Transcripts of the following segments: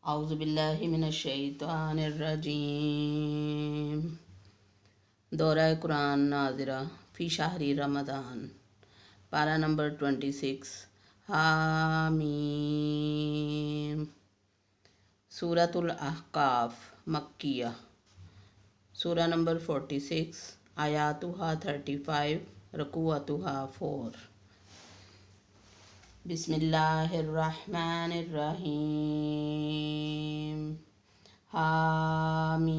औज़ुबिल्लाहि मिनश्शैतानिर्रजीम। दौरा कुरान नाज़िरा फ़ी शहरी रमज़ान, पारा नंबर 26। हामीम। सूरतुल अहकाफ़ मक्किया। सूरा नंबर 46, आयातुहा 35, रकुअतुहा 4। बिस्मिल्लाहिर्रहमानिर्रहीम। हामीम।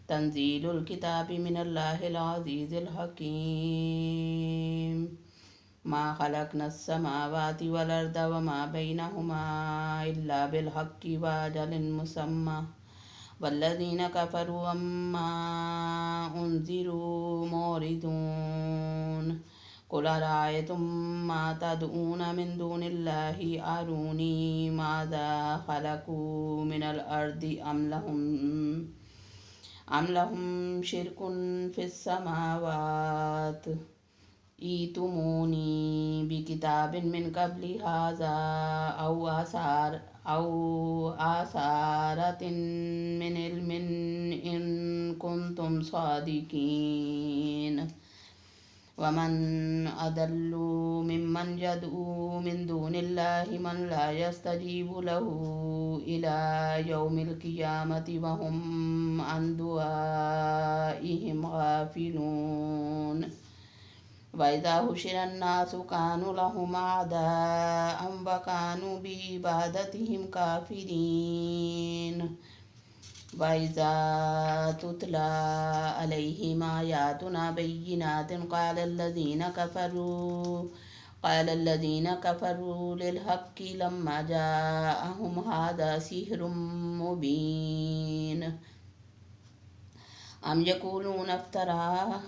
तंजीलुल किताबि मिनल्लाहिल अज़ीज़िल हकीम। मा खलक़नस समावाति वल अर्द वमा बैनहुमा इल्ला बिल हक़्क़ि व अजलिन मुसम्मा वल्लज़ीना कफ़रू अम्मा उन्ज़िरू मोरिदून। कुल अरायतुम मा तदऊन मिन दूनिल्लाहि अरूनी माज़ा खलक़ू मिनल अर्दि अम लहुम शिरकुन फ़िस समावात। ईतुमूनी बिकिताबिन मिन क़ब्लि हाज़ा औ आसारतिन मिन इल्मिन इन कुंतुम सादिकीन। वमन अदल्लु मिम्मन यदऊ मिन दूनिल्लाहि मन ला यस्तजीबु लहु इला यौमिल क़ियामति वहुम अन दुआइहिम गाफ़िलून। वइज़ा हुशिरन नासु कानु लहुम अअदाअम व कानु बिइबादतिहिम काफ़िरीन। वइज़ा तुतला अलैहिम आयातुना बय्यिनातिन क़ाल अल्लज़ीना कफ़रू लिल हक़्क़ि लम्मा जाअहुम हाज़ा सिह्रुम मुबीन। अम यक़ूलून इफ्तरा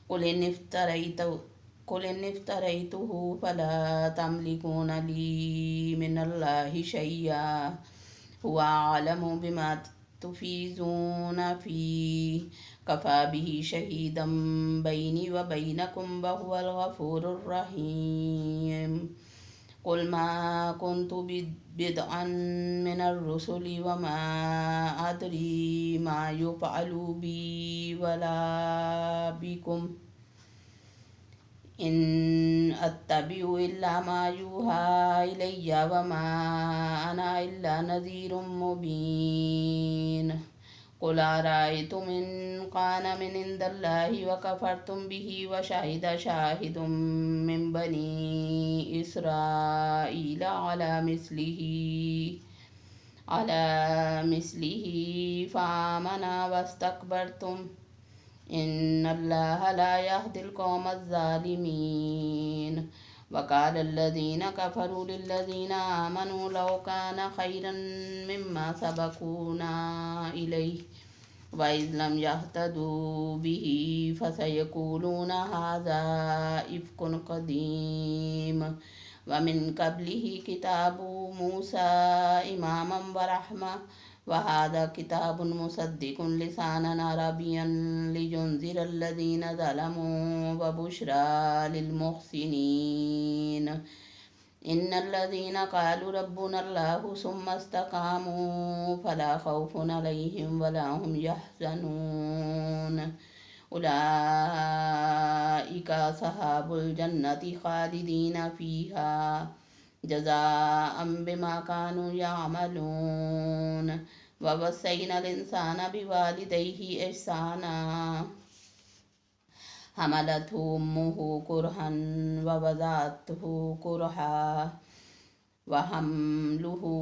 कुल इन इफ्तरैतुहु फला तमलिकून ली मिनल्लाहि शैया हुवा अअलमु बिमा तुफ़ीज़ून फ़ीह कफ़ा बिही शहीदम बैनी व बैनकुम व हुवल गफ़ूरुर रहीम। कुल मा कुन्तु बिदअन मिनर रुसुलि व मा अदरी मा युफ़अलु बी वला बिकुम इन अत्तबिउ इल्ला मा यूहा इलैया व मा अना इल्ला नज़ीरुम मुबीन। कुल अरायतुम इन कान मिन इंदल्लाहि व कफ़रतुम बिही व शहिद शाहिदुम मिन बनी इसराईल अला मिस्लिही फ़आमना वस्तकबरतुम इन्नल्लाह ला यहदिल क़ौमज़्ज़ालिमीन। वक़ाल अल्लज़ीना कफ़रू लिल्लज़ीना आमनू लौ कान खैरन मिम्मा सबक़ूना इलैहि व इज़ लम यहतदू बिही फ़सयक़ूलून हाज़ा इफ़्कुन क़दीम व मिन क़ब्लिही किताबु मूसा इमामम व रहमा व हाज़ा किताबुन मुसद्दिक़ुन लिसानन अरबिय्यन लियुनज़िरल्लज़ीना ज़लमू व बुश्रा लिलमुहसिनीन। इन्नल्लज़ीना क़ालू रब्बुनल्लाहु सुम्मा इस्तक़ामू फ़ला ख़ौफ़ुन अलैहिम वला हुम यहज़नून। उलाइका अस्हाबुल जन्नति ख़ालिदीन फ़ीहा जज़ाअम बिमा कानू यअमलून। व वस्सैनल इंसाना बिवालिदैहि इहसाना हमलतहु उम्मुहु कुरहन व वज़अतहु कुरहा व हम्लुहु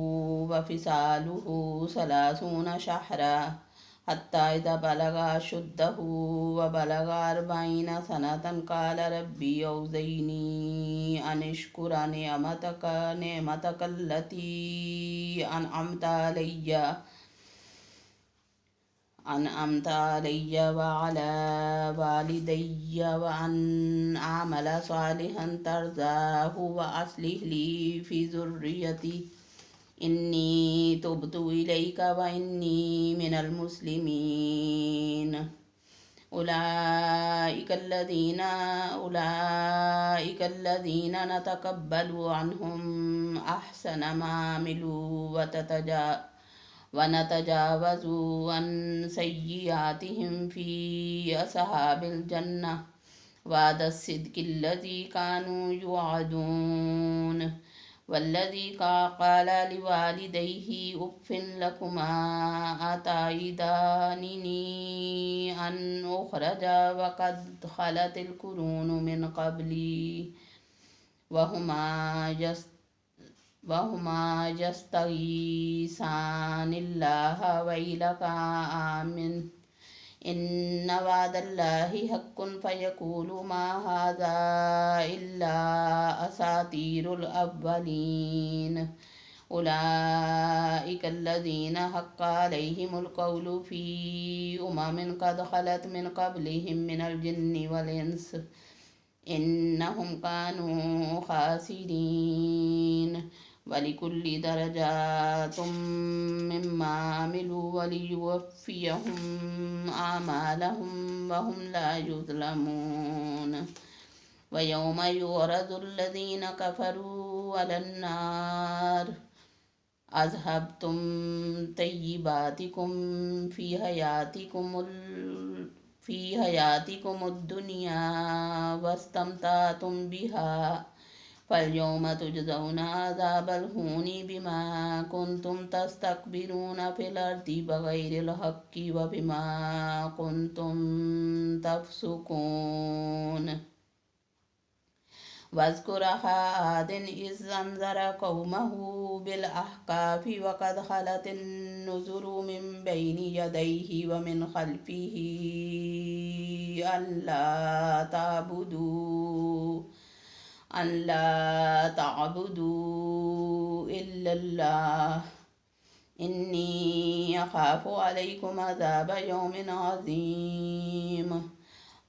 व फ़िसालुहु सलासून शहरा हत्ता इज़ा बलगा अशुद्धहु व बलगा अर्बईन सनतन क़ाल रब्बी औज़िनी अन अश्कुर निअमतकल्लती अनअमत अलैय व अला वालिदैय व अन आमल सालिहन तर्ज़ाहु व अस्लिह ली फ़ी ज़ुर्रियती इन्नी तुब्तु इलैका व इन्नी मिनल मुस्लिमीन। उलाइकल्लज़ीना नतक़ब्बलु अन्हुम أحسن ما عملوا ونتجاوز عن سيئاتهم في أصحاب الجنة وعد الصدق الذي كانوا يوعدون. والذي قال لوالديه أف لكما أتعدانني أن أخرج وقد خلت القرون من قبلي وهما يستغيثان الله ويلك آمن إن وعد الله حق فيقول ما هذا إلا أساطير الأولين. أولئك الذين حق عليهم القول في قد خلت من قبلهم من الجن والإنس إنهم كانوا خاسرين. ولكل درجات مما عملوا وليوفيهم أعمالهم وهم لا يظلمون. ويوم يعرض الذين كفروا على النار أذهبتم طيباتكم في حياتكم الدنيا واستمتعتم بها فاليوم تجزون عذاب الهون بما كنتم تستكبرون في الأرض بغير الحق وبما كنتم تفسقون. واذكر أخا عاد إذ أنذر قومه بالأحقاف وقد خلت النذر من بين يديه ومن خلفه أن لا تعبدوا إلا الله إني أخاف عليكم عذاب يوم عظيم.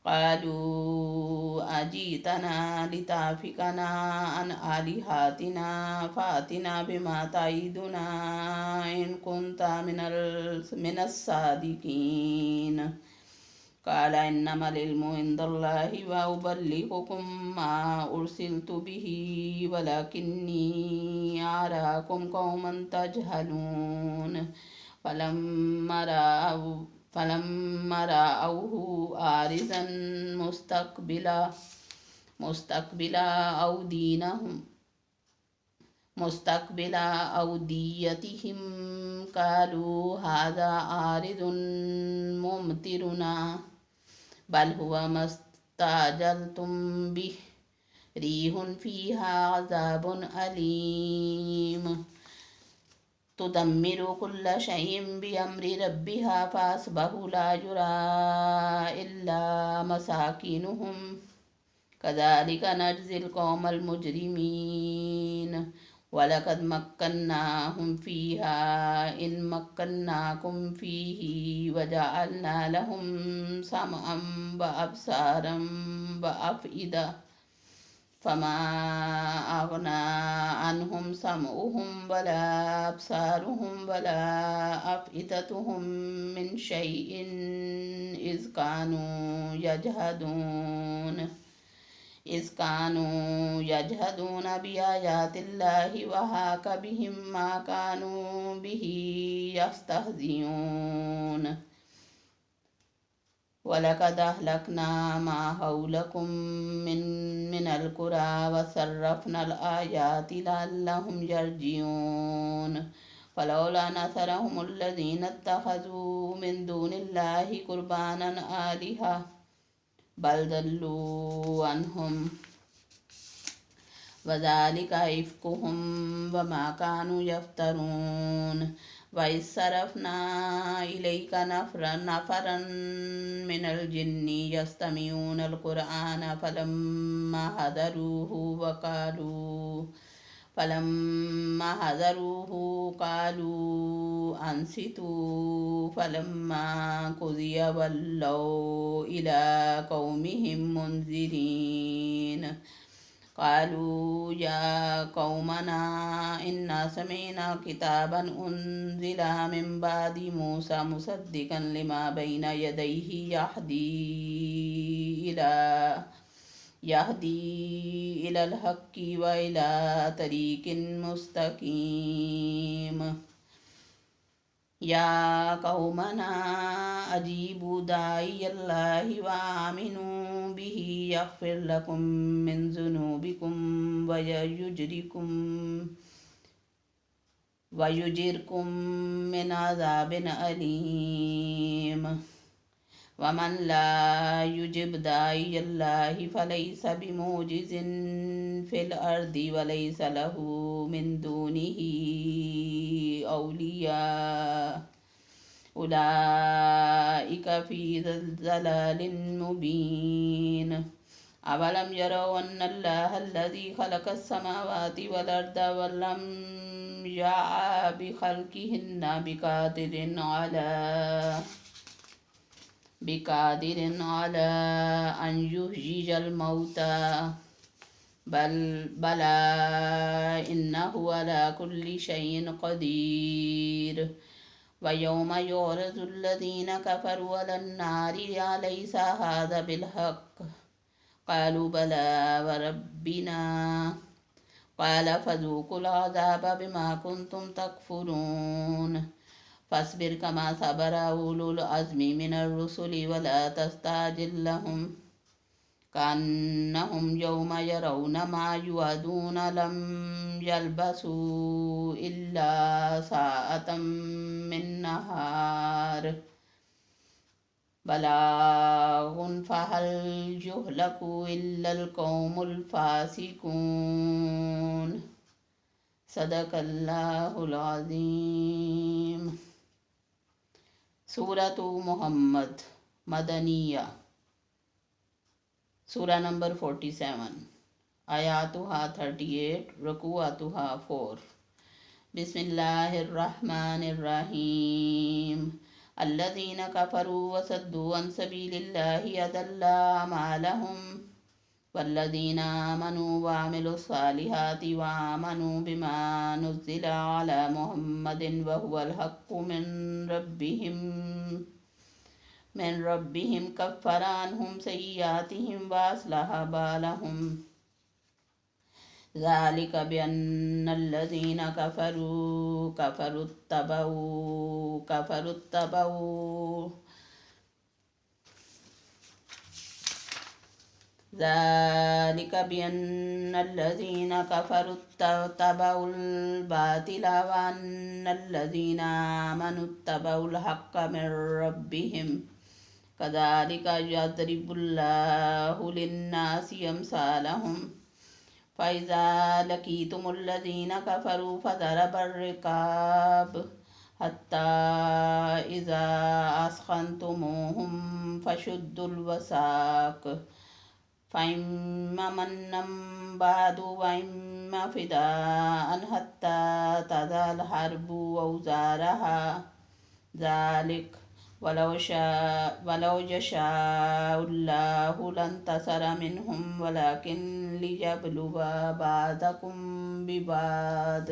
قالوا أجيتنا لتعفكنا عن آلهتنا فأتنا بما تعيدنا إن كنت من الصادقين. قال إنما العلم عند الله وأبلغكم ما أرسلت به ولكني أراكم قوما تجهلون. فلما رأوه عارضا مستقبل أوديتهم قالوا هذا عارض ممطرنا بل هو ما استعجلتم به ريح فيها عذاب أليم تدمر كل شيء بأمر ربها فأصبحوا لا يرى إلا مساكنهم كذلك نجزي القوم المجرمين. ولقد مكناهم فيها إن مكناكم فيه وجعلنا لهم سمعا وأبصارا وأفئدة فما أغنى عنهم سمعهم ولا أبصارهم ولا أفئدتهم من شيء إذ كانوا يجهدون بآيات الله وحاق بهم ما كانوا به يستهزئون. ولقد أهلكنا ما حولكم من القرى وصرفنا الآيات لعلهم يرجعون. فلولا نصرهم الذين اتخذوا من دون الله قربانا آلهة بل ضلوا عنهم وذلك إفكهم وما كانوا يفترون. وإذ صرفنا إليك نفرا من الجن يستمعون القرآن فلما حضروه قالوا أنصتوا فلما قضي ولوا إلى قومهم منذرين. قالوا يا قومنا إنا سمعنا كتابا أنزل من بعد موسى مصدقا यहदी इलल हक्की व इला तरीकिन मुस्तकीम। या कौमना अजीबू दाइयल्लाहि व आमिनू बिही यग़फिर लकुम मिन ज़ुनूबिकुम वयुजिरकुम मिन अज़ाबिन अलीम। वमन ला युजिब दाइयल्लाहि फलैस बिमुजिज़िन फिल अर्दि वलैस लहू मिन दूनिही औलिया उलाइका फी ज़लालिन मुबीन। अवलम यरौ अन्नल्लाहल्लज़ी खलक़स समावाति वल अर्द वलम यअ बिखल्क़िहिन्ना बिक़ादिरिन अला अन युहयियल मौता बला इन्नहु अला कुल्लि शैइन क़दीर। व यौम युअरज़ुल्लज़ीन कफ़रू अलन नारि अलैसा हाज़ा बिल्हक़्क़ क़ालू बला व रब्बिना क़ाल फ़ज़ूक़ुल अज़ाब बिमा कुन्तुम तकफ़ुरून। फ़स्बिर कमा सबरा उलुल अज़्मि मिनर रुसुलि वला तस्ताजिल लहुम कअन्नहुम यौम यरौन मा युअदून लम यल्बसू इल्ला साअतम मिन नहार बलागुन फ़हल युहलकु इल्लल कौमुल फ़ासिकून। सदक़ल्लाहुल अज़ीम। सूरतु मुहम्मद मदनिया सूरा नंबर 47 आयातुहा 38 रुकुआतुहा 4। बिस्मिल्लाहिर्रहमानिर्रहीम। अल्लज़ीन कफ़रू वसद्दू अन सबीलिल्लाहि अदल्ला अमालहुम वल्लज़ीन आमनू वअमिलुस्सालिहाति वआमनू बिमा नुज़्ज़िला अला मुहम्मदिन वहुवल हक़्क़ु मिन रब्बिहिम कफ़्फ़रा अन्हुम सय्यिआतिहिम वअस्लहा बालहुम। ज़ालिक बिअन्नल्लज़ीन कफ़रू इत्तबऊल बातिल व अन्नल्लज़ीन आमनू इत्तबऊल हक़्क़ मिन रब्बिहिम कज़ालिक यज़रिबुल्लाहु लिन्नासि अम्सालहुम। फ़इज़ा लक़ीतुमुल्लज़ीन कफ़रू फ़ज़रबर रिक़ाब हत्ता इज़ा अस्ख़न्तुमूहुम फ़शुद्दुल वसाक़ फ़इम्मा मन्नम बअदु व इम्मा फ़िदाअन हत्ता तज़अल हर्बु औज़ारहा। ज़ालिक वलौ यशाउल्लाहु लंतसर मिनहुम वलाकिन लियब्लुवा बअदकुम बिबअद।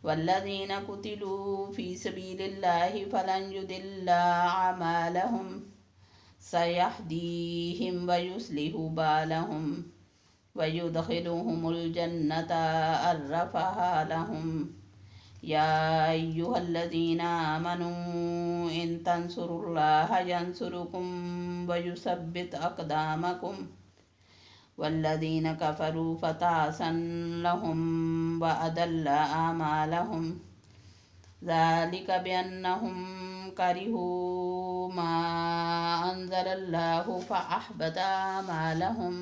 वल्लज़ीन कुतिलू फ़ी सबीलिल्लाहि फ़लन युदिल्ल अअमालहुम सयहदीहिम व युस्लिहु बालहुम व युदख़िलुहुमुल जन्नत अर्रफ़हा लहुम। या अय्युहल्लज़ीन आमनू इन तंसुरुल्लाह यंसुरुकुम व युसब्बित अक़दामकुम वल्लज़ीन कफ़रू फ़तअसन लहुम व अदल्ल आमालहुम। ज़ालिक बिअन्नहुम करिहू मा अंज़लल्लाहु फ़अहबत आमालहुम।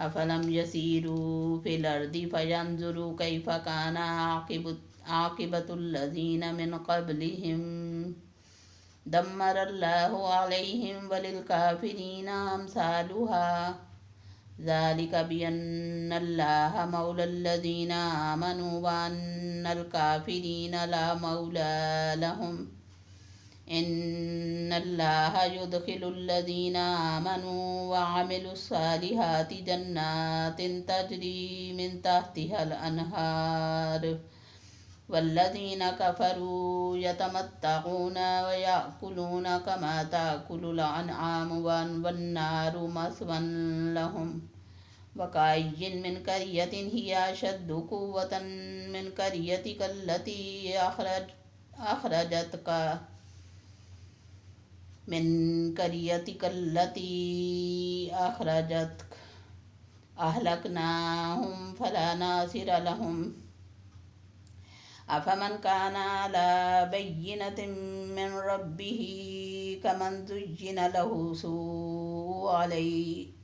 अफ़लम यसीरू फ़िल अर्दि फ़यंज़ुरू कैफ़ कान आक़िबतुल्लज़ीन मिन क़ब्लिहिम दम्मरल्लाहु अलैहिम वलिलकाफ़िरीन अम्सालुहा। ज़ालिक बिअन्नल्लाह मौलाल्लज़ीन आमनू व अन्नल काफ़िरीन ला मौला लहुम। इन्नल्लाह युदख़िलुल्लज़ीन आमनू व अमिलुस्सालिहाति जन्नातिन तजरी मिन तहतिहल अनहार वल्लज़ीन कफ़रू यतमत्तऊन वयअकुलून कमा ताकुलुल अनआम वन्नारु मस्वन लहुम वकाय्यिन मिन क़र्यतिन हिया अशद्दु क़ुव्वतन मिन क़र्यतिकल्लती अख़रजतका मिन क़र्यतिकल्लती अख़रजतक अहलकनाहुम फला नासिर लहुम अफमन काना अला बय्यिनतिन मिन रब्बिही कमन ज़ुय्यिन लहु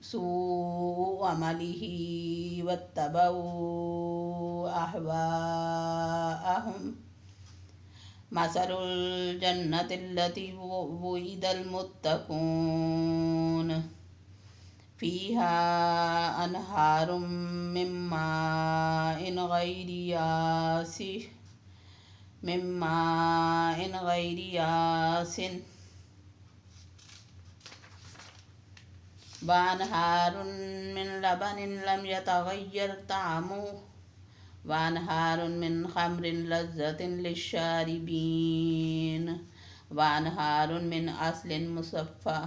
सूअ अमलिही वत्तबऊ अहवाअहुम मसलुल जन्नतिल्लती वुइदल मुत्तक़ून फ़ीहा अनहारुम मिन माइन गैरि आसिन वअनहारुन मिन लबनिन लम यतग़य्यर तअमुहु वअनहारुन मिन ख़म्रिन लज़्ज़तिन लिश्शारिबीन वअनहारुन मिन अस्लिन मुसफ़्फ़ा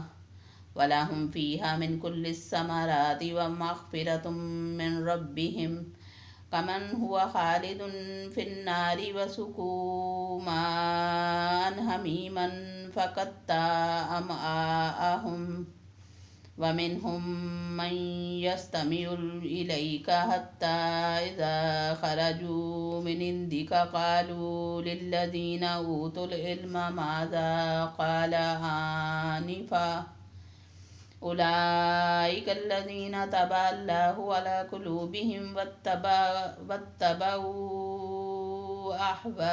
वलहुम फ़ीहा मिन कुल्लिस समराति व मग़फ़िरतुम मिन रब्बिहिम कमन हुवा ख़ालिदुन फ़िन्नारि वसुक़ू माअन हमीमन फ़क़त्तअ अमआअहुम वमिन्हुम मन यस्तमिउ इलैका हत्ता इज़ा ख़रजू मिन इंदिका क़ालू लिल्लज़ीना ऊतुल इल्म माज़ा क़ाल आनिफ़ा उलाइकल्लज़ीना तबअल्लाहु अला क़ुलूबिहिम वत्तबऊ अहवाअहुम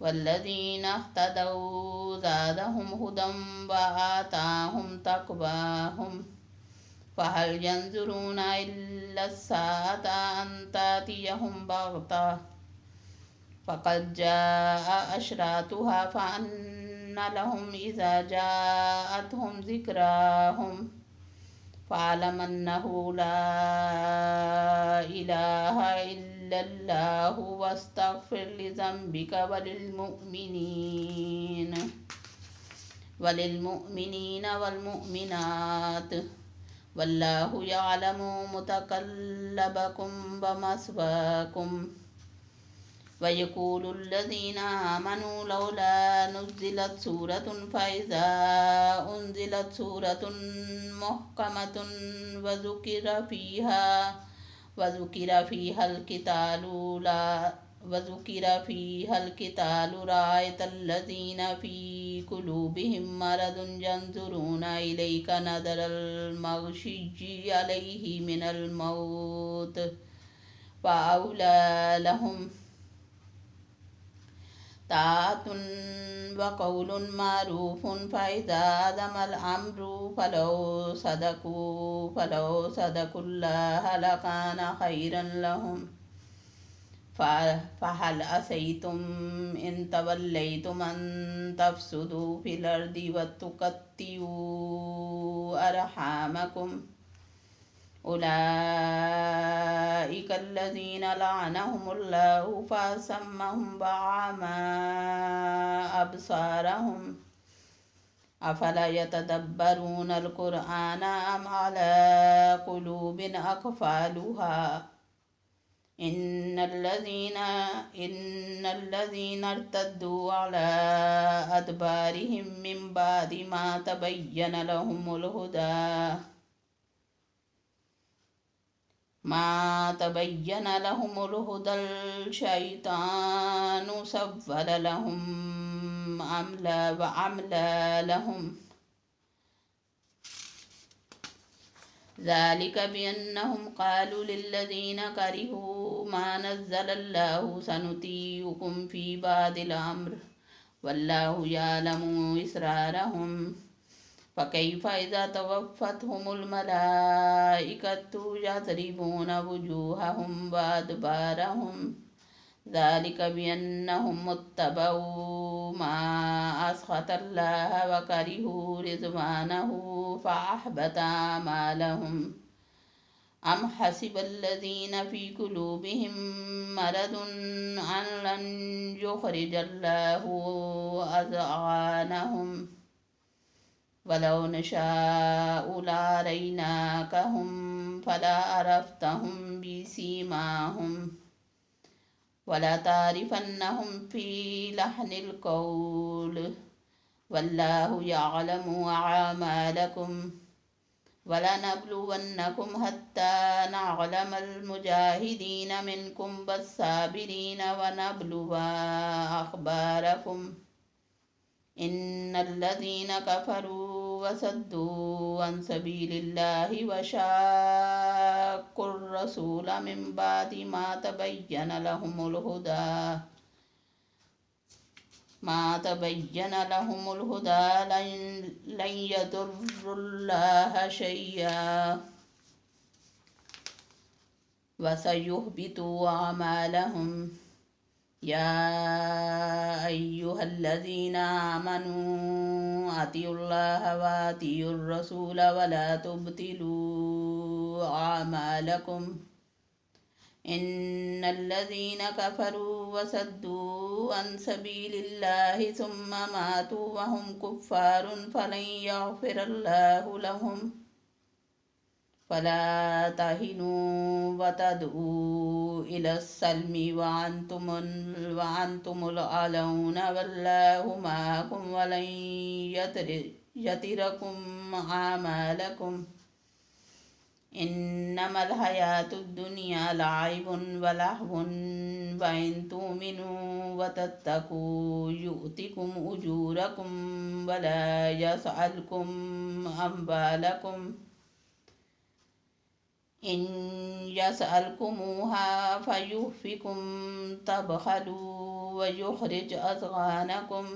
वल्लज़ीना इह्तदौ ज़ादहुम हुदं व आताहुम तक़वाहुम फ़हल यंज़ुरूना इल्ला अस्साअता अन तातियहुम बग़तः फ़क़द जाअ अशरातुहा फ़अन्ना लहुम इज़ा जाअतहुम ज़िक्राहुम फ़अलम अन्नहु ला इलाहा इल्लल्लाहु वस्तग़फ़िर लिज़ंबिका वलिलमुमिनीन वल्मुमिनात वल्लाहु यअलमु मुतक़ल्लबकुम व मस्वाकुम वयक़ूलुल्लज़ीना आमनू लौला नुज़्ज़िलत सूरतुन फ़इज़ा उन्ज़िलत सूरतुन मुहकमतुन वज़ुकिर फ़ीहल क़ितालु रअयतल्लज़ीना फ़ी क़ुलूबिहिम मरदुन यंज़ुरूना इलैका नज़रल मग़शिय्यि अलैहि मिनल मौत फ़अौला लहुम ताअतुन व क़ौलुन मारूफ़ुन फ़इज़ा अज़मल अम्रु फ़लौ सदक़ुल्लाह लकान ख़ैरन लहुम फ़हल असैतुम इन तवल्लैतुम अन तफ़्सिदू फ़िल अर्दि व तुक़त्तिऊ अरहामकुम उलाइकल्लज़ीना लअनहुमुल्लाहु फ़असम्महुम व अअमा अबसारहुम अफ़ला यतदब्बरूनल क़ुरआन अम अला क़ुलूबिन अक़फ़ालुहा इन्नल्लज़ीना इर्तद्दू अला अदबारिहिम मिन बादि मा तबय्यन लहुमुल हुदल शैतानु सव्वल लहुम अमला लहुम ज़ालिक बिअन्नहुम क़ालू लिल्लज़ीना करिहू मा नज़्ज़लल्लाहु सनुतीउकुम फ़ी बादिल अम्र वल्लाहु यअलमु इसरारहुम फ़कैफ़ इज़ा तवफ़्फ़तहुमुल मलाइकतु यज़रिबून वुजूहहुम व अदबारहुम ज़ालिक बिअन्नहुम इत्तबऊ मा अस्ख़तल्लाह व करिहू रिज़वानहु फ़अहबत अअमालहुम أم حسب الذين في قلوبهم مرض أن لن يخرج الله أضغانهم ولو نشاء لأريناكهم فلا عرفتهم بسيماهم ولا تعرفنهم في لحن القول والله يعلم أعمالكم ولنبلونكم حتى نعلم المجاهدين منكم والصابرين ونبلو أخباركم إن الذين كفروا وصدوا عن سبيل الله وشاقوا الرسول من بعد ما تبين لهم الهدى لن يضروا الله شيئا وسيحبط أعمالهم يا أيها الذين آمنوا أطيعوا الله وأطيعوا الرسول ولا تبطلوا أعمالكم إن الذين كفروا وصدوا عن سبيل الله ثم ماتوا وهم كفار فلن يغفر الله لهم فلا تهنوا وتدعوا إلى السلم وأنتم الأعلون والله معكم ولن يتركم أعمالكم إنما الحياة الدنيا لعب ولهو وإن تؤمنوا وتتقوا يؤتكم أجوركم ولا يسألكم أموالكم إن يسألكموها فيحفكم تبخلوا ويخرج أضغانكم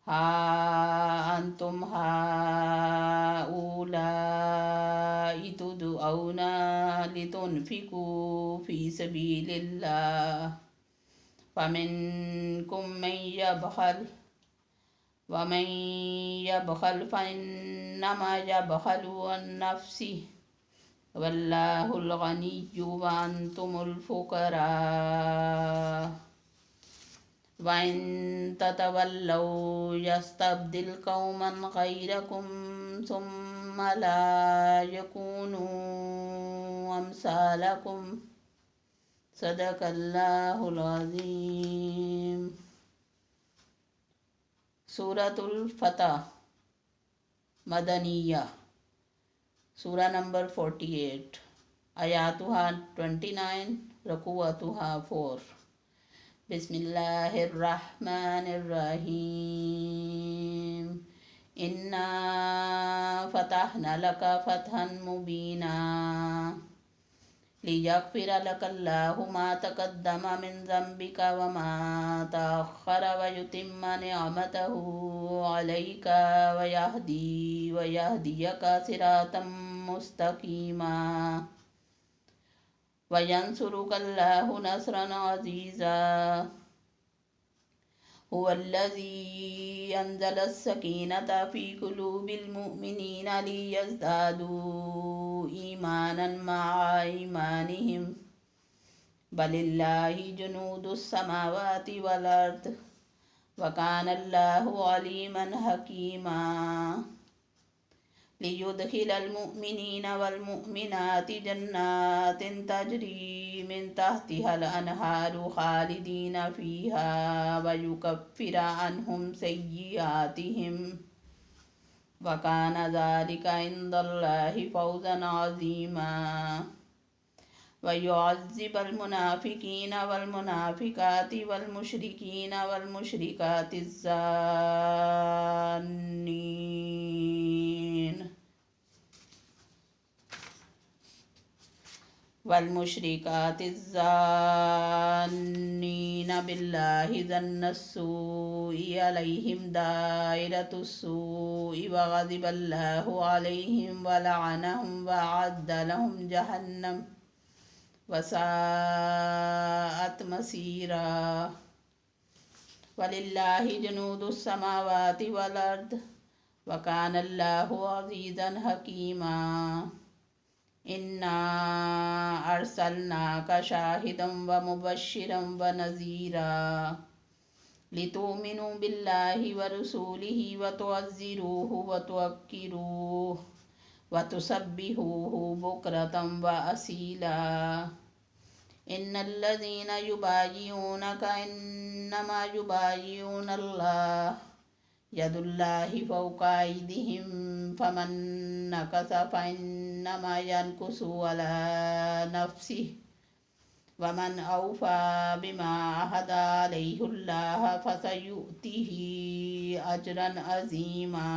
ها أنتم هؤلاء تدعون لتنفقوا في سبيل الله فمنكم من يبخل ومن يبخل فإنما يبخل عن نفسه والله الغني وأنتم الفقراء وإن تتولوا يستبدل قوما غيركم ثم لا يكونوا أمثالكم صدق الله العظيم. सूरत फतह मदनिया सूरा नंबर 48 आयातुहा 29 रकुअतुहा 4 बिस्मिल्लाहिर्रहमानिर्रहीम इन्ना फतहना लका फतहन मुबीना लियग़फ़िर लकल्लाहु मा तक़द्दम मिन ज़ंबिका व मा तअख़्ख़र व युतिम्म निअमतहु अलैका व यहदियका सिरातम मुस्तक़ीमा व यंसुरुकल्लाहु नस्रन अज़ीज़ा हुवल्लज़ी अंज़ल अस्सकीनता फ़ी क़ुलूबिल मुअ्मिनीना लियज़दादू ईमानन मआ ईमानिहिम बलिल्लाहि जुनूदुस समावाति वल अर्द व कानल्लाहु अलीमन हकीमा लियुदखिलल मुअ्मिनीना वल मुअ्मिनाति जन्नातिन तजरी मिन तहतिहल अनहारु खालिदीना फ़ीहा व युकफ़्फ़िर अन्हुम सय्यिआतिहिम व कान ज़ालिका इंदल्लाहि फ़ौज़न अज़ीमा व युअज़्ज़िबल मुनाफ़िक़ीना वल मुनाफ़िक़ाति वल मुशरिकीना वल मुशरिकाति ज़ान्नीन वल्मुशरिकाति ज़ान्नीन बिल्लाहि ज़न्नस्सूइ अलैहिम दाइरतुस्सूइ व ग़ज़िबल्लाहु अलैहिम व लअनहुम व अ'अद्द लहुम जहन्नम व साअत मसीरा वलिल्लाहि जुनूदुस समावाति वल अर्द व कानल्लाहु अज़ीज़न हकीमा इन्ना अर्सलनाका शाहिदं व मुबश्शिरं व नज़ीरा लितुमिनु बिल्लाहि व रसूलिहि व तुअज़्ज़िरूहु व तुवक्किरूहु व तुसब्बिहूहु बुक्रतम व असीला। इन्नल्लज़ीना युबायिऊनका इन्नमा युबायिऊनल्लाह यदुल्लाहि फौका अयदीहिम फमन नकस फइन्नमा यनकुसु अला नफ्सिहि वमन औफा बिमा अहदा अलैहिल्लाह फसयुतिही अजरन अज़ीमा।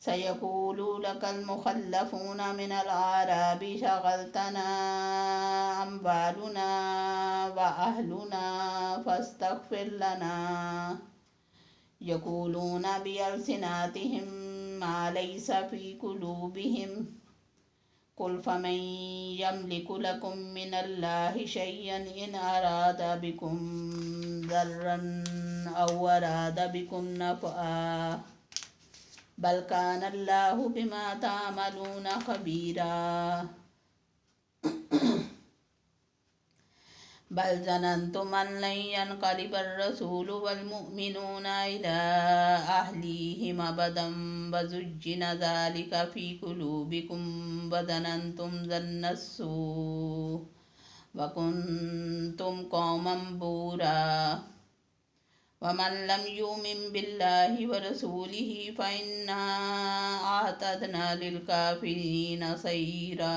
सयक़ूलु लकल मुखल्लफून मिनल आराबि शगलतना अम्वालुना व अहलुना फस्तग़फिर लना यक़ूलून बिअल्सिनातिहिम मा लैसा फ़ी क़ुलूबिहिम कुल फमन यमलिकु लकुम मिनल्लाहि शय्अन इन अरादा बिकुम ज़र्रन औ अरादा बिकुम नफ़आ बल कानल्लाहु बिमा तामलून खबीरा। बल ज़नन्तुम अन लन यनक़लिबर रसूलु वल मुअ्मिनूना इला अहलीहिम अबदन व ज़ुय्यिना ज़ालिका फ़ी क़ुलूबिकुम व ज़नन्तुम ज़न्नस्सूअ व कुन्तुम क़ौमन बूरा। वमन लम युमिन बिल्लाहि व रसूलिहि फ़इन्ना अअतदना लिलकाफ़िरीन सईरा।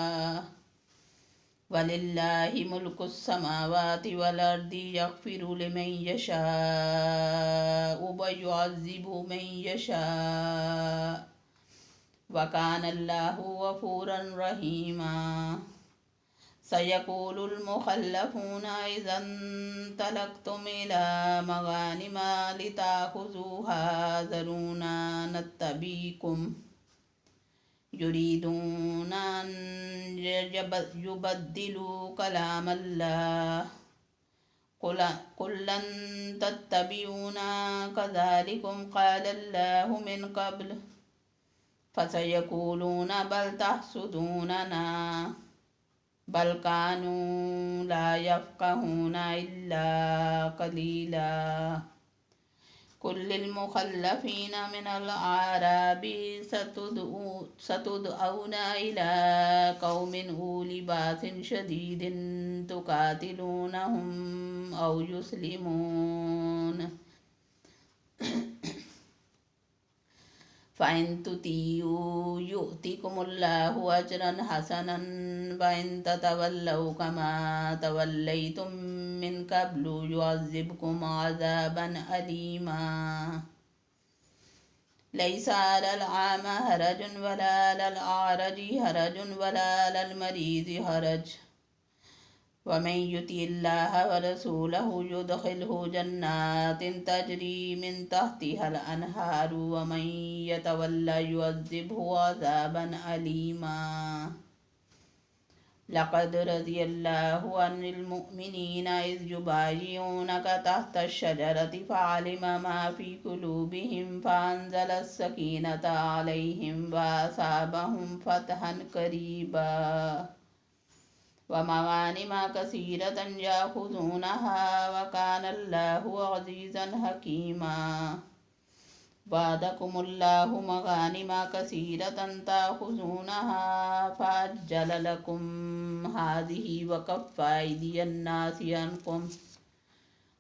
वलिल्लाहि मुल्कुस समावाति वल अर्दि यग़फ़िरु लिमन यशाअ व युअज़्ज़िबु मन यशाअ व कानल्लाहु गफ़ूरन रहीमा। सयक़ूलुल मुख़ल्लफ़ूना इज़ा इंतलक़्तुम इला मग़ानिम लिताख़ुज़ूहा ज़रूना नत्तबि'कुम युरीदून अन युबद्दिलू कलामल्लाह कुल लन तत्तबिऊना कज़ालिकुम क़ालल्लाहु मिन क़ब्ल फसयक़ूलून बल तहसुदूनना बल कानू ला यफ़क़हूना इल्ला क़लीला। कुल्लिल मुख़ल्लफ़ीन मिनल आराबि सतुदऔना इला क़ौमिन उली बासिन शदीदिन तुक़ातिलूनहुम औ युस्लिमून फ़इन तुतीऊ युअतिकुमुल्लाहु अजरन हसनन व इन ततवल्लौ कमा तवल्लैतुम मिन क़ब्लु युअज़्ज़िबकुम अज़ाबन अलीमा। लैसा अलल आमा हरजुन वला अलल आरजी हरजुन वला अलल मरीज़ि हरज वमन युतिइल्लाह व रसूलहु युदख़िलहु जन्नातिन तजरी मिन तहतिहल अनहारु वमन यतवल्ला युअज़्ज़िबहु अज़ाबन अलीमा। लक़द रज़ियल्लाहु अनिल मुअ्मिनीना इज़ युबायिऊनका तहतश शजरति फ़अलिम मा फ़ी क़ुलूबिहिम फ़अन्ज़लस सकीनता अलैहिम व असाबहुम फ़तहन क़रीबा व मग़ानिम कसीरतन याख़ुज़ूनहा व कानल्लाहु अज़ीज़न हकीमा। वादकुमुल्लाहु मग़ानिम कसीरतन ताख़ुज़ूनहा फ़अज्जल लकुम हाज़िही व कफ़्फ़ा अयदियन नासि अन्कुम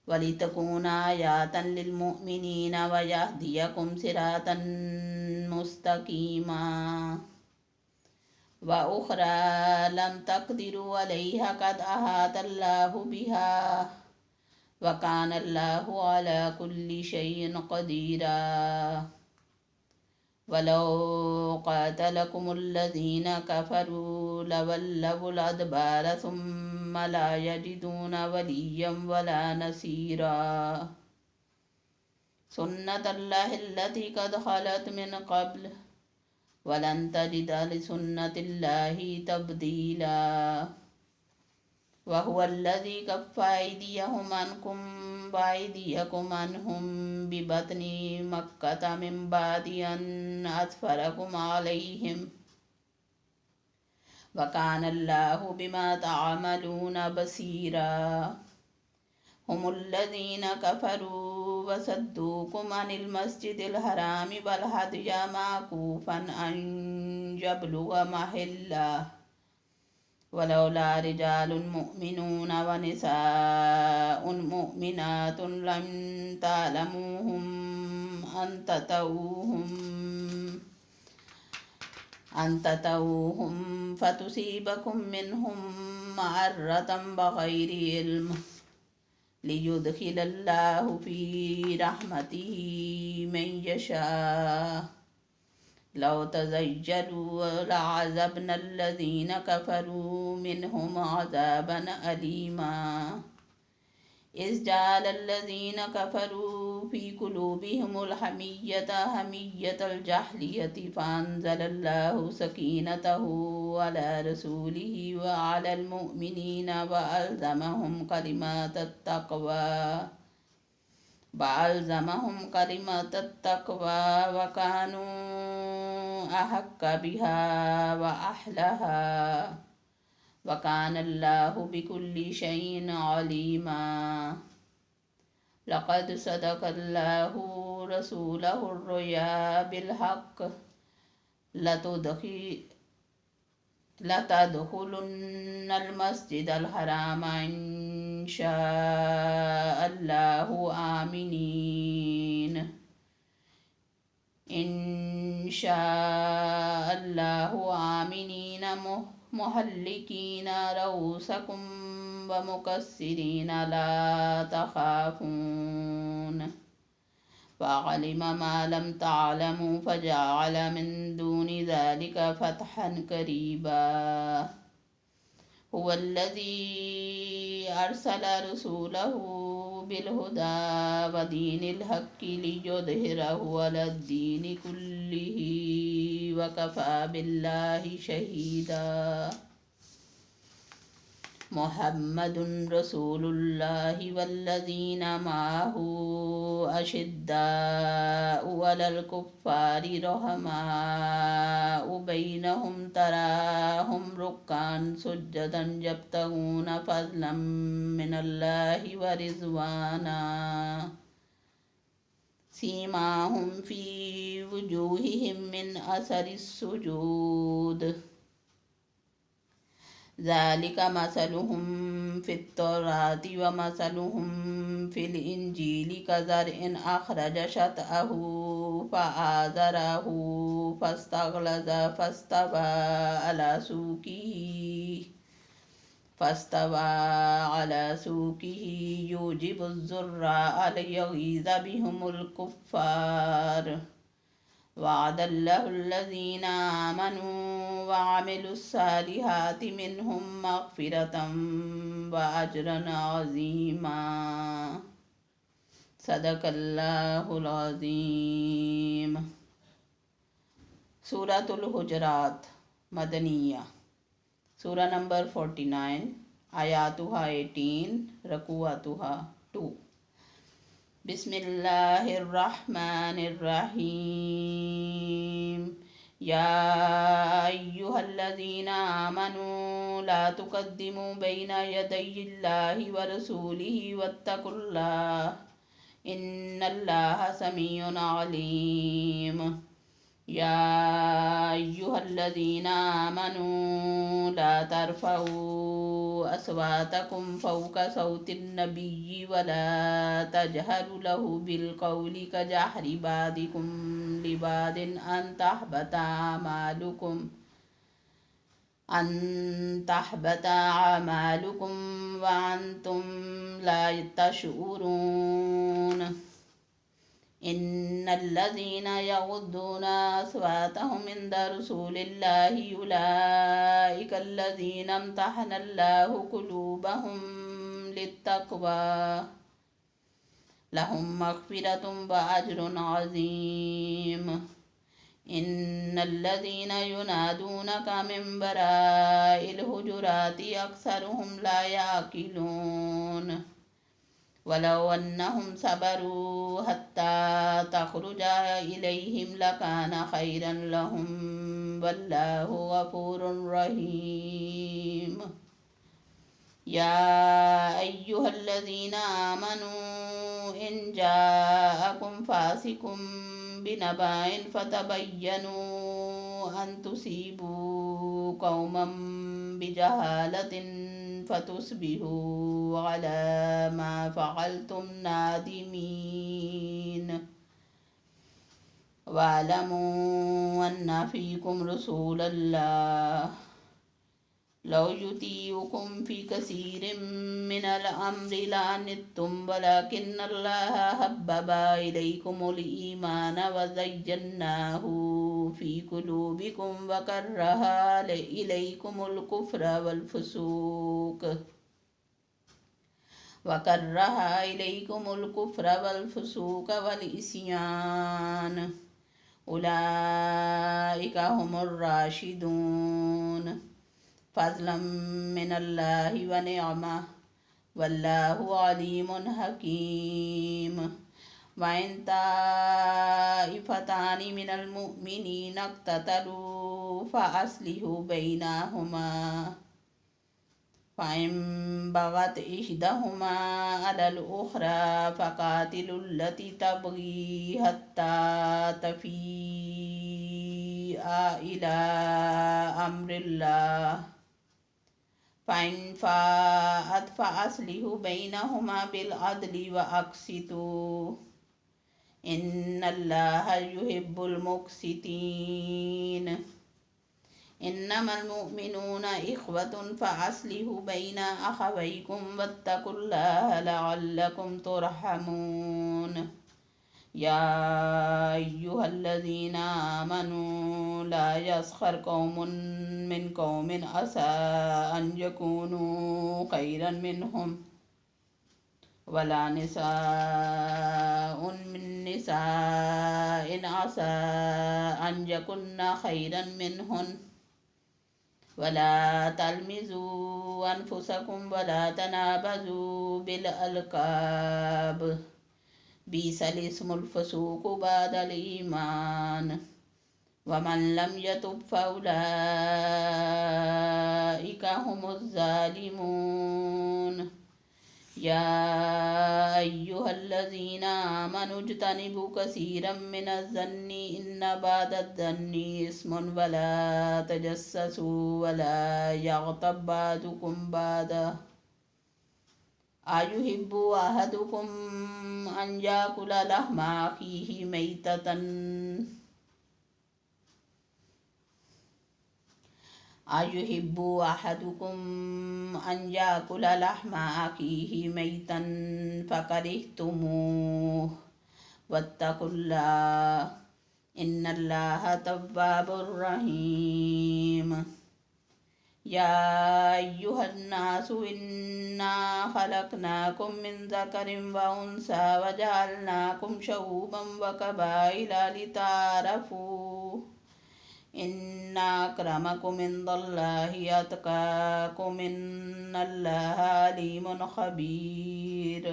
वलितकून आयातन लिलमुअ्मिनीन व यहदियकुम सिरातन मुस्तक़ीमा। व उख़रा लम तक़दिरू अलैहा क़द अहातल्लाहु बिहा व कानल्लाहु अला कुल्लि शैइन क़दीरा। वलौ क़ातलकुमुल्लज़ीना कफ़रू लवल्लवुल अदबार सुम्मा ला यजिदून वलिय्यन वला नसीरा। सुन्नतल्लाहिल्लती क़द ख़लत मिन क़ब्ल वलन तजिद लिसुन्नतिल्लाहि तब्दीला। वहुवल्लज़ी कफ़्फ़ा अयदियहुम अन्कुम व अयदियकुम अन्हुम बिबत्नि मक्कत मिन बादि अन अज़फ़रकुम अलैहिम वकानल्लाहु बिमा तामलून बसीरा। हुमुल्लज़ीन कफ़रू वसद्दूकुम अनिल मस्जिदिल हरामि वल हदिया माकूफ़न अन यबलुगा महिल्लह वलौला रिजालुन मुअमिनून व निसाउन मुअमिनातुन लम तालमूहुम अन ततऊहुम फतुसीबकुम मिनहुम मअर्रतम बगैरि इल्म लियुदखिलल्लाहु फी रहमतिही मन यशा लौ तज़य्यलू लअज़बनल्लज़ीन कफ़रू मिनहुम अज़ाबन अलीमा। इज़ जअलल्लज़ीन कफ़रू फी कुलूबिहिमुल हमिय्यता हमिय्यतल जाहिलियति फ़अंज़लल्लाहु सकीनतहु अला रसूलिही व अलल मुअमिनीन व अल्ज़महुम कलिमातत तक़वा व कानू अहक्क़ बिहा व अहलहा व कानल्लाहु बिकुल्लि शैइन अलीमा। लक़द सदक़ल्लाहु रसूलहुर रुया बिलहक़्क़ लतदख़ुलुन्नल मस्जिदल हराम इंशाअल्लाहु आमिनीन मुहल्लिकीन रऊसकुम व मुक़स्सिरीन ला तख़ाफ़ून फ़अलिम मा लम तअलमू फ़जअल मिन दूनि ज़ालिका फ़तहन क़रीबा। हुवल्लज़ी अरसल रसूलहु बिलहुदा व दीनिल हक़्क़ि लियुज़हिरहु अलद्दीनि कुल्लिहि व कफ़ा बिल्लाहि शहीदा। मुहम्मदुन रसूलुल्लाहि वल्लज़ीन मअहु अशिद्दाउ अलल कुफ़्फ़ारि रहमाउ बैनहुम तराहुम रुक्कान सुज्जदन यब्तगून फ़ज़लन मिनल्लाहि व रिज़वाना सीमाहुम फ़ी वुजूहिहिम मिन असरिस सुजूद ज़ालिका मसलुहुम फ़ित्तौराति व मसलुहुम फ़िल इंजीलि कज़रइन अख़रज शतअहु फ़आज़रहु फ़स्तग़लज़ फ़स्तवा अला सूक़िही युजिबुज़्ज़ुर्राअ लियग़ीज़ बिहिमुल कुफ़्फ़ार। वअदल्लहुल्लज़ीन आमनू व अमिलुस्सालिहाति मिनहुम मग़फ़िरतम व अज्रन अज़ीमा। सदक़ल्लाहुल अज़ीम। सूरतुल हुजरात मदनिया। सूरा नंबर 49, आयातुहा 18, रकूअतुहा 2। बिस्मिल्लाहिर्रहमानिर्रहीम। या अय्युहल्लज़ीना आमनू ला तुक़द्दिमू बैना यदयिल्लाहि व रसूलिही वत्तक़ुल्लाह इन्नल्लाह समीउन अलीम। या अय्युहल्लज़ीना आमनू ला तर्फ़ऊ अस्वातकुम फ़ौक़ सौतिन नबिय्यि व ला तजहरु लहु बिलक़ौलि कजहरि बादिकुम लिबादिन अन तहबता अमालुकुम व अंतुम ला तशऊरून। इन्नल्लज़ीना यग़ुद्दूना अस्वातहुम इंद रसूलिल्लाहि उलाइकल्लज़ीना इम्तहनल्लाहु क़ुलूबहुम लित्तक़वा लहुम मग़फ़िरतुम व अज्रुन अज़ीम। इन्नल्लज़ीना युनादूनका मिन वराइल हुजुराति अक्सरुहुम ला याक़िलून। वलौ अन्नहुम सबरू हत्ता तख़रुज इलैहिम लकान खैरन लहुम वल्लाहु गफूरुर रहीम। या अय्युहल्लज़ीना आमनू इन जाअकुम फासिकुम बिनबाइन फतबय्यनू अन तुसीबू कौमम बिजहालतिन फतुस्बिहू अला मा फ़अल्तुम नादिमीन। वालमू अन्ना फ़ीकुम रसूलल्लाह लौ युतीउकुम फ़ी कसीरिम मिनल अम्रि लअनित्तुम वलाकिन्नल्लाह हब्बबा इलैकुमुल ईमान वज़य्यन्नाहु फ़ी कुलूबिकुम वकर्रहा इलैकुमुल कुफ्र वल फुसूक वल इस्यान उलाइका हुमुर राशिदून फ़ज़लन मिनल्लाहि व निअमा वल्लाहु अलीमुन हकीम। व इन ताइफ़तानि मिनल मुअ्मिनीना इक़्ततलू फ़अस्लिहू बैनहुमा फ़इन बग़त इहदाहुमा अलल उख़रा फ़क़ातिलुल्लती तबग़ी हत्ता तफ़ीअ इला अम्रिल्लाह फ़इन फ़ाअत फ़अस्लिहू बैनहुमा बिल अदलि व अक़्सितू इन्नल्लाहा युहिब्बुल मुक़्सितीन। इन्नमल मुअ्मिनूना इख़्वतुन फ़अस्लिहू बैना अख़वैकुम वत्तक़ुल्लाह लअल्लकुम तुरहमून। या अय्युहल्लज़ीना आमनू ला यस्ख़र कौमुन मिन कौमिन असा अन यकूनू खैरन मिनहुम वला निसाउन मिन निसाइन असा अन यकुन्ना खैरन मिनहुन वला तलमिज़ू अनफुसकुम वला तनाबज़ू बिल अलक़ाब बिसल इस्मुल फ़ुसूक़ु बअदल ईमान वमन लम यतुब फ़उलाइका हुमुज़ ज़ालिमून। या अय्युहल्लज़ीना आमनू इज्तनिबू कसीरम मिनज़्ज़न्नि इन्न बअदज़्ज़न्नि इस्मुन वला तजस्ससू वला यग़्तब बअदुकुम बअदा अयुहिब्बु अहदुकुम अन याकुल लहमा अखीहि मैततन फ़करिह्तुमूह वत्तक़ुल्लाह इन्नल्लाहा तव्वाबुर रहीम। या अय्युहन्नासु इन्ना ख़लक़नाकुम मिन ज़करिन व उन्सा वजअलनाकुम शऊबन व क़बाइला लिताअरफ़ू इन्ना अक्रमकुम इंदल्लाहि अत्क़ाकुम इन्नल्लाहा अलीमुन ख़बीर।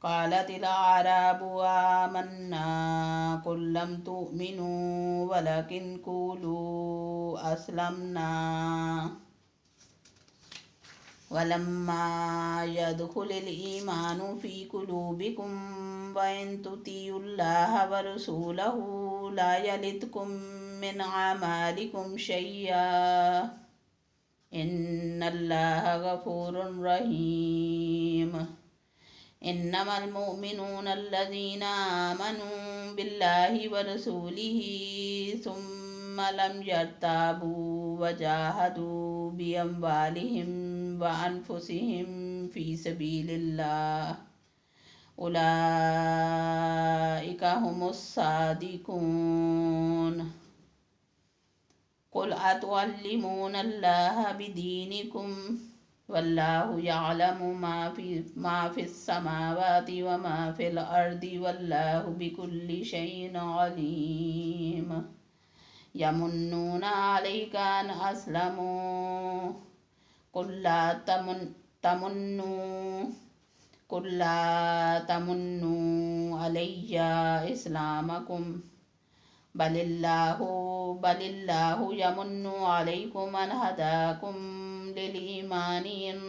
क़ालतिल अअराबु आमन्ना क़ुल लम तुअ्मिनू वलकिन क़ूलू अस्लमना वलम्मा यदख़ुलिल ईमानु फ़ी क़ुलूबिकुम व इन तुतीउल्लाह व रसूलहू ला यलिदकुम मिन अमालिकुम शय्या इन्नल्लाहा गफ़ूरुर रहीम। इन्नमल मुअ्मिनूना अल्लज़ीना आमनू बिल्लाहि व रसूलिही सुम्मा लम यर्ताबू व जाहदू बिअम्वालिहिम व अनफुसिहिम फ़ी सबीलिल्लाह उलाइका हुमुस सादिक़ून। क़ुल अतुअल्लिमूनल्लाहा बिदीनिकुम वल्लाहु यअलमु मा फ़िस्समावाति व मा फ़िल अर्दि वल्लाहु बिकुल्लि शैइन अलीम। यमुन्नूना अलैका अन अस्लमू क़ुल ला तमुन्नू अलैया इस्लामकुम बलिल्लाहु यमुन्नु अलैकुम अन हदाकुम लिल ईमान इन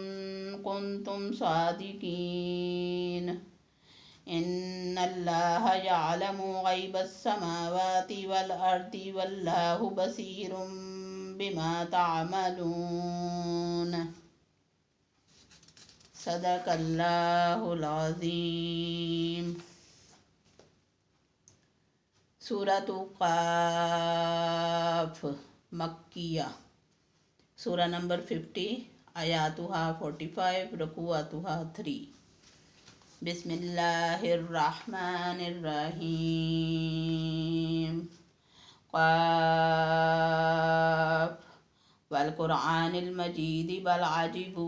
कुंतुम सादिकीन इन्नल्लाह यअलमु गैबस समावाति वल अर्दि वल्लाहु बसीरुम बिमा तअमलून। सदकल्लाहुल अज़ीम। सूरतु क़ाफ़ मक्किया। सूरा नंबर 50, आयातुहा 45, रुकुआतुहा 3। बिस्मिल्लाहिर्रहमानिर्रहीम। क़ाफ़ वल क़ुरआनिल मजीद बल अजिबू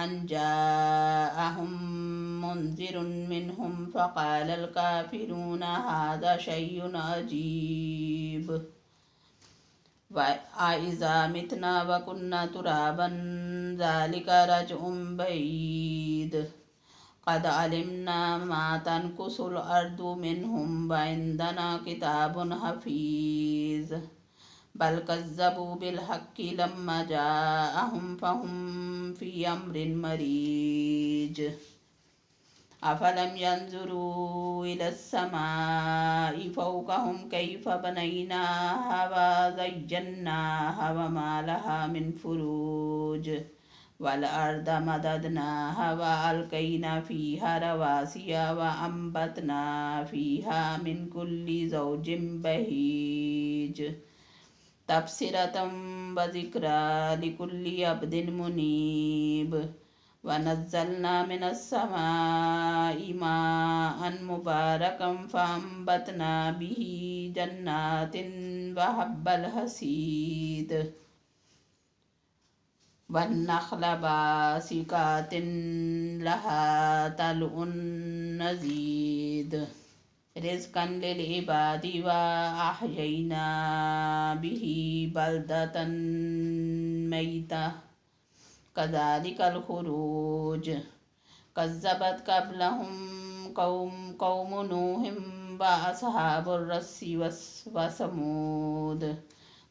अन जाअहुम मुन्ज़िरुन मिनहुम फ़क़ालल काफ़िरून हाज़ा शैउन अजीब। अइज़ा मितना व कुन्ना तुराबन ज़ालिका रजउम बईद। क़द अलिमना मा तनकुसुल अर्दु मिनहुम व इंदना किताबुन हफ़ीज़। बल कज़्ज़बू बिल हक़्क़ि लम्मा जाअहुम फ़हुम फ़ी अम्रिन मरीज। अफ़लम यंज़ुरू इलस समाई फ़ौक़हुम कैफ़ बनैनाहा व ज़य्यन्नाहा व मा लहा मिन फ़ुरूज। वल अर्द मददनाहा व अलक़ैना फ़ीहा रवासिया व अम्बतना फ़ीहा मिन कुल्लि ज़ौजिन बहीज। तब्सिरतम व ज़िक्रा लिकुल्लि अब्दिन मुनीब। व नज़्ज़लना मिनस समाई माअन मुबारकम फ़अंबतना बिही जन्नातिन व हब्बल हसीद। वन्नख़्ल बासिकातिन लहा तलउन नज़ीद। रिज़्क़न लिल इबादी व अह्यैना बिही बल्दतन मैता कज़ालिकल ख़ुरूज। कज़्ज़बत क़ब्लहुम क़ौम नूहिम व अस्हाबुर रस्सी व समूद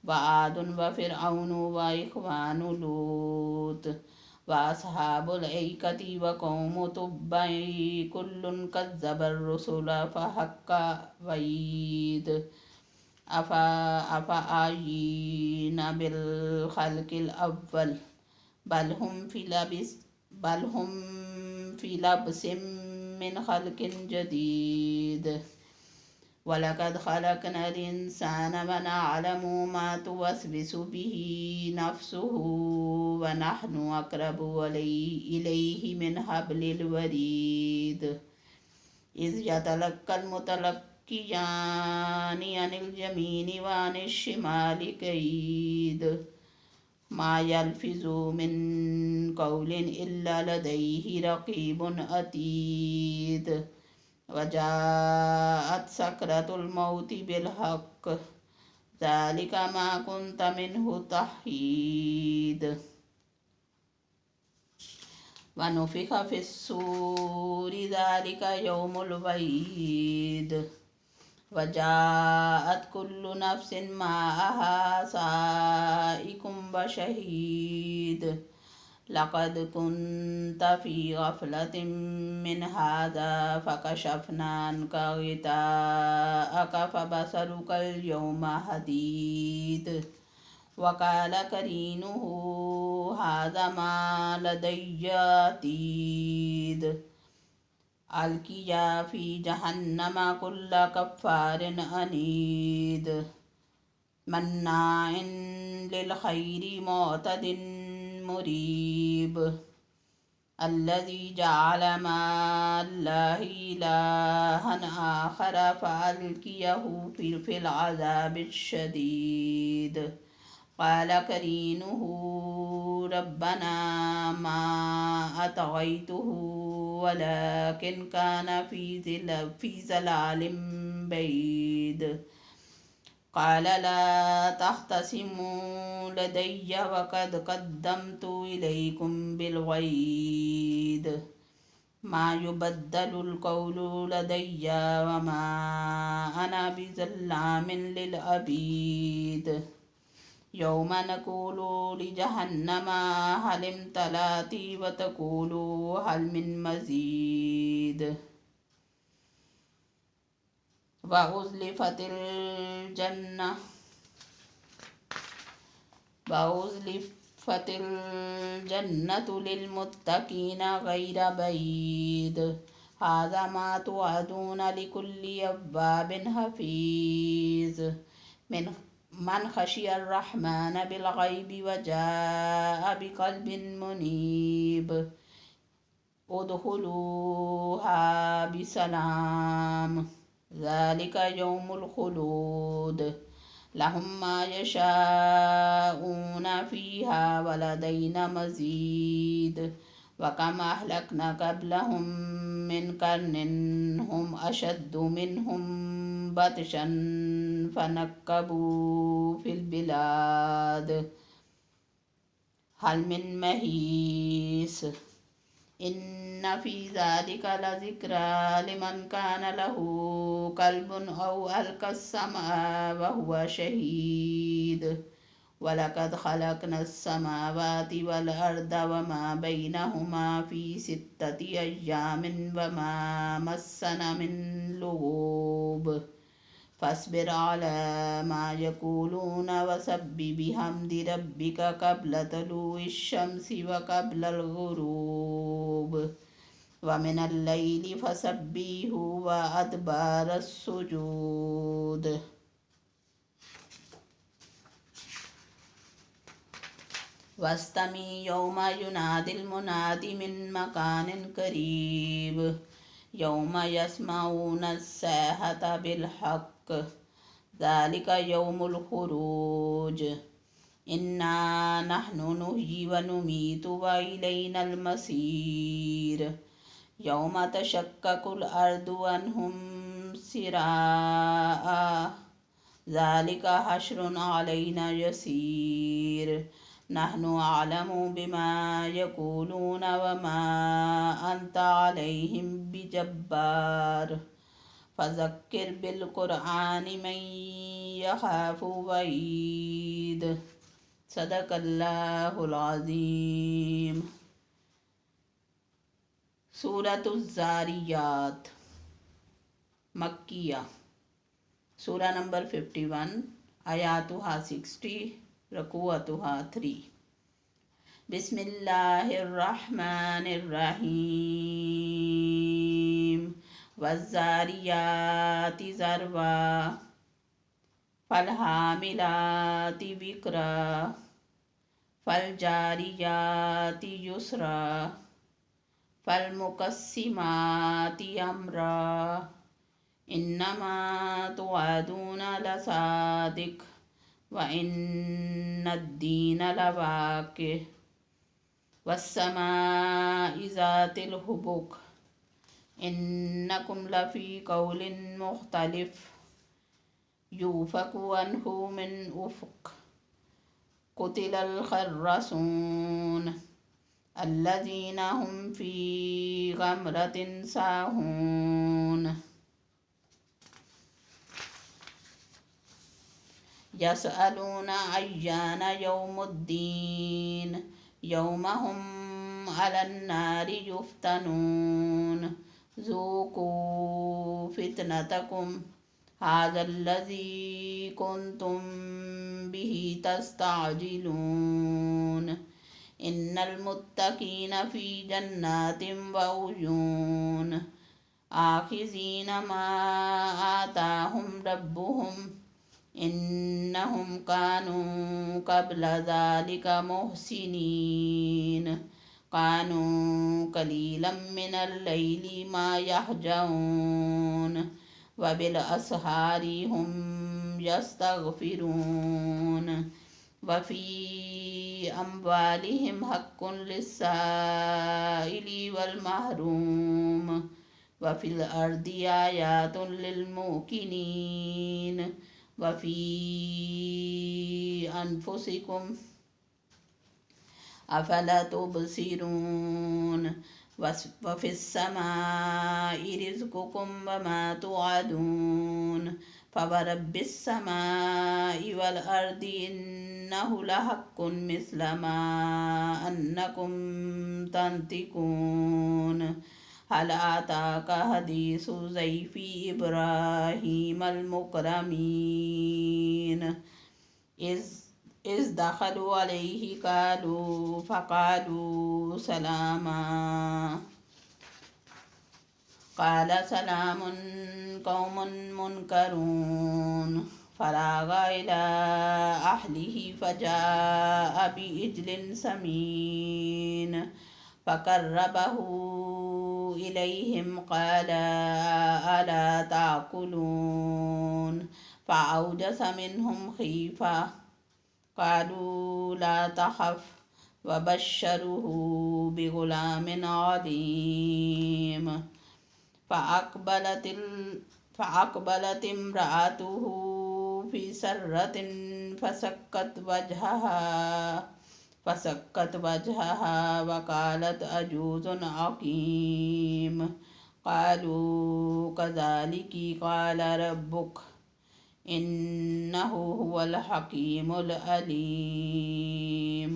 व आदुन व फ़िरऔनु व इख़वानु लूत व अस्हाबुल ऐकति व क़ौम तुब्बइ कुल्लुन कज़्ज़बर रुसुल फ़हक्क़ वईद। अफ़अयीना बिल ख़ल्क़िल अव्वल बल हुम फ़ी लब्सिम मिन ख़ल्क़िन जदीद। वलक़द ख़लक़नल इंसान व नअलमु मा तुवस्विसु बिही नफ़्सुहु व नहनु अक़रबु इलैहि मिन हब्लिल वरीद। इज़ यतलक़्क़ल मुतलक़्क़ियानि अनिल यमीनि व अनिश शिमालि क़ईद। मा यल्फ़िज़ु मिन क़ौलिन इल्ला लदैहि रक़ीबुन अतीद। वजाअत सकरतुल मौति बिल हक़्क़ ज़ालिका मा कुन्त मिन्हु तहीद। वनुफ़िख़ फ़िस्सूरि ज़ालिका यौमुल वईद। वजाअत कुल्लु नफ़्सिन माअहा साइक़ुम व शहीद। लक़द कुन्त फ़ी ग़फ़लतिम मिन हाज़ा फ़कशफ़ना अन्क ग़िताअक फ़बसरुकल यौम हदीद। वक़ाल क़रीनुहु हाज़ा मा लदय्य अतीद। अलक़िया फ़ी जहन्नम कुल्ल कफ़्फ़ारिन अनीद। मन्नाइन लिल ख़ैरि मुअतदिन मुरीब। अल्लज़ी जअल मअल्लाहि इलाहन आख़र फ़अल्क़ियहु फ़िल अज़ाबिश शदीद। क़ाल क़रीनुहु रब्बना मा अतग़य्तुहु वलाकिन कान फ़ी ज़लालिम बईद। क़ाल ला तख़्तसिमू लदय्य वक़द क़द्दमतु इलैकुम बिल वईद। मा युबद्दलुल क़ौलु लदय्या वमा अना बिज़ल्लामिन लिल अबीद। यौम नक़ूलु लिजहन्नमा हल इम्तलअति व तक़ूलु हल मिन मज़ीद। व उज़्लिफ़तिल जन्नतु लिलमुत्तक़ीना गैर बईद। हाज़ा मा तुअदून लिकुल्लि अव्वाबिन हफ़ीज़। मन खशियर रहमान बिलग़ैबि व जाअ बिक़ल्बिन मुनीब। उद्ख़ुलूहा बिसलाम ज़ालिका यौमुल ख़ुलूद। लहुम मा यशाऊन फ़ीहा व लदैना मज़ीद। व कम अहलकना क़ब्लहुम मिन क़र्निन हुम अशद्दु मिनहुम बतशन फ़नक्कबू फ़िल बिलाद हल मिन महीस। इन्न फ़ी ज़ालिका लज़िक्रा लिमन कान लहू क़ल्बुन औ अल्क़स्समअ व हुवा शहीद। वलक़द ख़लक़नस समावाति वल अर्द वमा बैनहुमा फ़ी सित्तति अय्यामिन वमा मस्सना मिन लुग़ूब। फ़स्बिर अला मा यक़ूलून वसब्बिह बिहम्दि रब्बिका क़ब्ल तुलूइश शम्सि व क़ब्लल ग़ुरूब व मिनल लैलि फ़सब्बिहू व अदबारस सुजूद। वस्तमी यौम युनादिल मुनादि मिन मकानिन क़रीब। यौम यस्मऊनस्सैहत बिलहक़्क़ ज़ालिका यौमुल ख़ुरूज। इन्ना नहनु नुह्यी व नुमीतु व इलैनल मसीर। यौम तशक्ककुल अर्दु अन्हुम सिराआ ज़ालिका हश्रुन अलैना यसीर। नहनु अअलमु बिमा यक़ूलून वमा अन्त अलैहिम बिजब्बार। फ़ज़क्किर बिलक़ुरआनि मन यख़ाफ़ु वईद। सदक़ल्लाहुल अज़ीम। सूरतुज़्ज़ारियात मक्किया। सूरा नंबर 51, आयातुहा 60, रकूअतुहा 3। बिस्मिल्लाहिर्रहमानिर्रहीम। वज़्ज़ारियाति ज़रवा फ़ल्हामिलाति विक़्रा फ़ल्जारियाति युस्रा फ़ल्मुक़स्सिमाति अम्रा। इन्नमा तुअदून लसादिक़ व इन्नद्दीन लवाक़िअ। वस्समाइ ज़ातिल हुबुक़ इन्नकुम लफ़ी क़ौलिन मुख़्तलिफ़। यूफ़कु अन्हु मिन उफ़ुक़। क़ुतिलल ख़र्रसून अल्लज़ीना हुम फ़ी ग़मरतिन साहून। यसअलूना अय्याना यौमुद्दीन। यौम हुम अलन्नारि युफ़्तनून। ज़ूक़ू फ़ित्नतकुम हाज़ल्लज़ी कुन्तुम बिही तस्तअजिलून। इन्नल मुत्तक़ीन फ़ी जन्नातिन व उयून। आख़िज़ीन मा आताहुम रब्बुहुम इन्नहुम कानू क़ब्ल ज़ालिका मुहसिनीन। कानू क़लीलन मिनल लैलि मा यहजऊन व बिल असहारि हुम यस्तग़फ़िरून। व फ़ी अम्वालिहिम हक़्क़ुन लिस्साइलि वल महरूम। व फ़िल अर्दि आयातुन लिलमुक़िनीन। व फ़ी अनफ़ुसिकुम अफ़ला तुबसिरून। वफ़िस्समाइ रिज़्क़ुकुम वमा तुअदून फ़वरब्बिस्समाइ वल अर्दि इन्नहु लहक्कुन मिस्ल मा अन्नकुम तंतिकून हल आताक हदीसु ज़ैफ़ी इब्राहीमल मुकरमीन इज़ दख़लू अलैहि फ़क़ालू सलामा क़ाल सलामुन क़ौमुन मुनकरून फ़राग़ इला अहलिही फ़जाअ बिइज्लिन समीन फ़क़र्रबहू इलैहिम क़ाल अला ताकुलून फ़अौजस मिनहुम ख़ीफ़ा क़ालू ला तख़फ़ वबश्शरूहू बिग़ुलामिन अलीम फ़अक़बलत इम्रअतुहु फ़ी सर्रतिन फ़सक्कत वजहहा वक़ालत अजूज़ुन अक़ीम क़ालू कज़ालिकि क़ाल रब्बुक इन्नहु हुवल हकीमुल अलीम।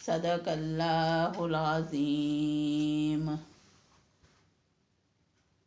सदक़ल्लाहुल अज़ीम।